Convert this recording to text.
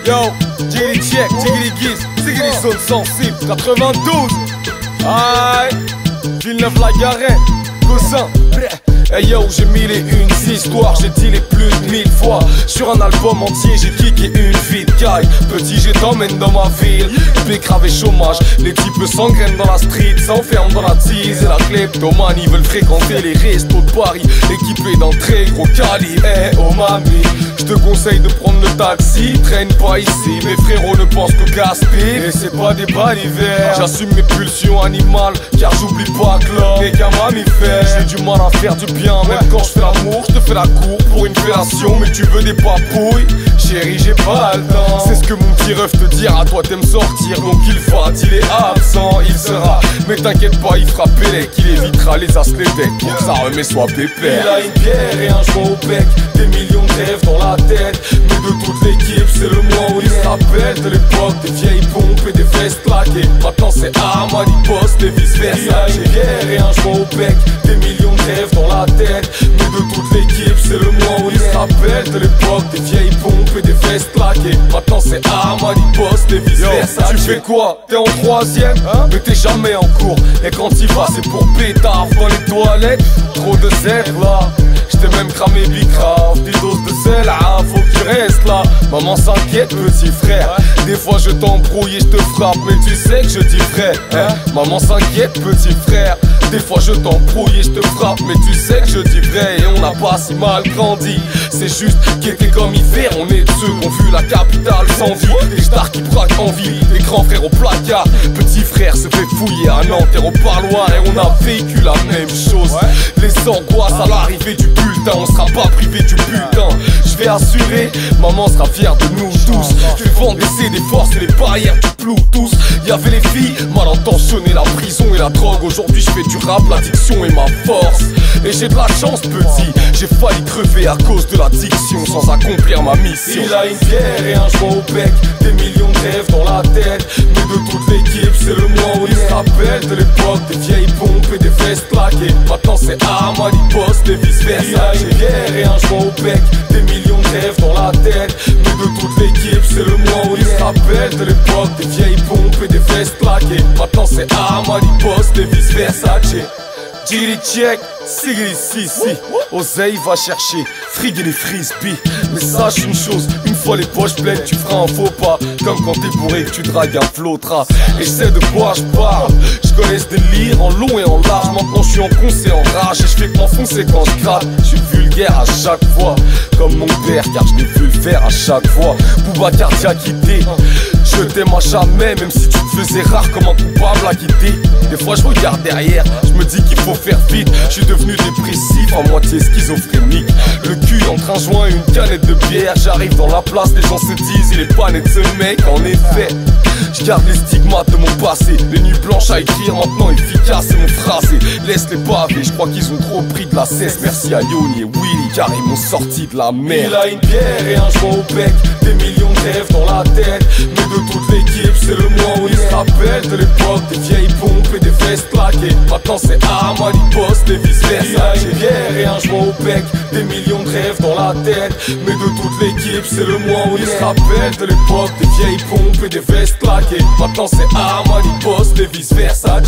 Yo, jiggly check, jiggly guise, jiggly zone sensible, 92. Aïe, Villeneuve-la-Garenne, cousin. Hey yo, j'ai mille et une histoires, j'ai dit les plus de 1000 fois. Sur un album entier, j'ai kické une vie de caille. Petit, je t'emmène dans ma ville, bécrave et chômage. Les types s'engrainent dans la street, s'enferment dans la tease. Et la kleptomanie veulent fréquenter les restos de Paris, équipés d'un très gros calibre. Eh oh mamie, je te conseille de prendre le taxi, traîne pas ici. Mes frérots ne pensent que casse-pipe, et c'est pas des bas d'hiver. J'assume mes pulsions animales, car j'oublie pas que l'homme n'est qu'un mammifère. J'ai du mal à faire du bien, même quand je fais l'amour, je te fais la cour pour une fellation. Mais tu veux des papouilles, chérie, j'ai pas le temps. C'est ce que mon petit ref te dira, toi t'aimes sortir, donc il fade, il est absent, il sera. Mais t'inquiète pas, il fera pélec, il évitera les as les decks pour que ça remet soit pépère. Il a une pierre et un joint au bec, des millions de rêves dans la tête. Mais de toute l'équipe, c'est le mois où il se rappelle de l'époque des vieilles pompes et des vestes claquées. Maintenant c'est Armani Post et vice versa. Il a une pierre et un joint au bec, des millions de rêves dans la tête. Mais de toute l'équipe, c'est le mois où il se rappelle de l'époque des vieilles pompes et des vestes claquées. Maintenant c'est Armani Post et vice versa. Tu fais quoi? T'es en troisième, hein? Mais t'es jamais en cours. Et quand t'y vas, c'est pour pétard dans les toilettes. Trop de zèbre là. J't'ai même cramé bicrave, des doses de sel, ah, faut que tu restes là. Maman s'inquiète, petit frère. Des fois je t'embrouille et je te frappe, mais tu sais que je dis frère, hein? Maman s'inquiète, petit frère. Des fois je t'embrouille et je te frappe, mais tu sais que je dis vrai. Et on n'a pas si mal grandi. C'est juste qu'était comme hiver, on est ceux qui ont vu la capitale sans vie. Des stars qui braquent en vie, des grands frères au placard. Petit frère se fait fouiller à Nanterre au parloir. Et on a vécu la même chose. Les angoisses à l'arrivée du bulletin, on sera pas privé du putain. Je vais assurer, maman sera fière de nous tous. Je vais vendre des CD force et les barrières du Bluetooth. Y'avait les filles mal intentionnées, la prison et la drogue. Aujourd'hui je fais du rap, l'addiction est ma force. Et j'ai de la chance petit, j'ai failli crever à cause de l'addiction sans accomplir ma mission. Il a une pierre et un joint au bec, des millions de rêves dans la tête. Mais de toute l'équipe, c'est le mois où il se rappelle de l'époque des vieilles pompes et des vestes claquées. Maintenant c'est Armani Post et vice versa. Il a une pierre et un joint au bec, des millions de rêves dans la tête. Mais de toute l'équipe, c'est le mois où il se rappelle de l'époque des vieilles pompes et des vestes claquées. Maintenant c'est Armani Post et vice versa. Jiggly check, Sigly si, Oseille va chercher, frigue les frisbees. Mais sache une chose, une fois les poches pleines, tu feras un faux pas. Comme quand t'es bourré que tu dragues un flottra. Et je sais de quoi je parle, je connais ce délire en long et en large. Maintenant je suis en concert en rage et je fais que m'enfoncer quand je gratte. Je suis vulgaire à chaque fois, comme mon père car je l'ai vu le faire à chaque fois. Boubacar t'a quitté, je t'aime à jamais, même si tu te faisais rare comme un coupable à quitter. Des fois je regarde derrière, je me dis qu'il faut faire vite. Je suis devenu dépressif, à moitié schizophrénique. Le cul entre un joint et une canette de bière. J'arrive dans la place, les gens se disent il est pas net ce mec. En effet, je garde les stigmates de mon passé. Les nuits blanches à écrire, maintenant efficace c'est mon phrasé. Laisse les pavés, je crois qu'ils ont trop pris de la cesse. Merci à Yoni et Willy car ils m'ont sorti de la mer. Il a une pierre et un joint au bec, des millions de rêves dans la tête. Mais de toute l'équipe, c'est le mois où il se rappelle de l'époque des vieilles pompes et des vestes claquées. Maintenant c'est Armani Post et vice versa. Il a une pierre et un joint au bec, des millions de rêves dans la tête. Mais de toute l'équipe, c'est le mois où il se rappelle de l'époque des vieilles pompes et des vestes claquées. Maintenant c'est Armani Post et vice versa.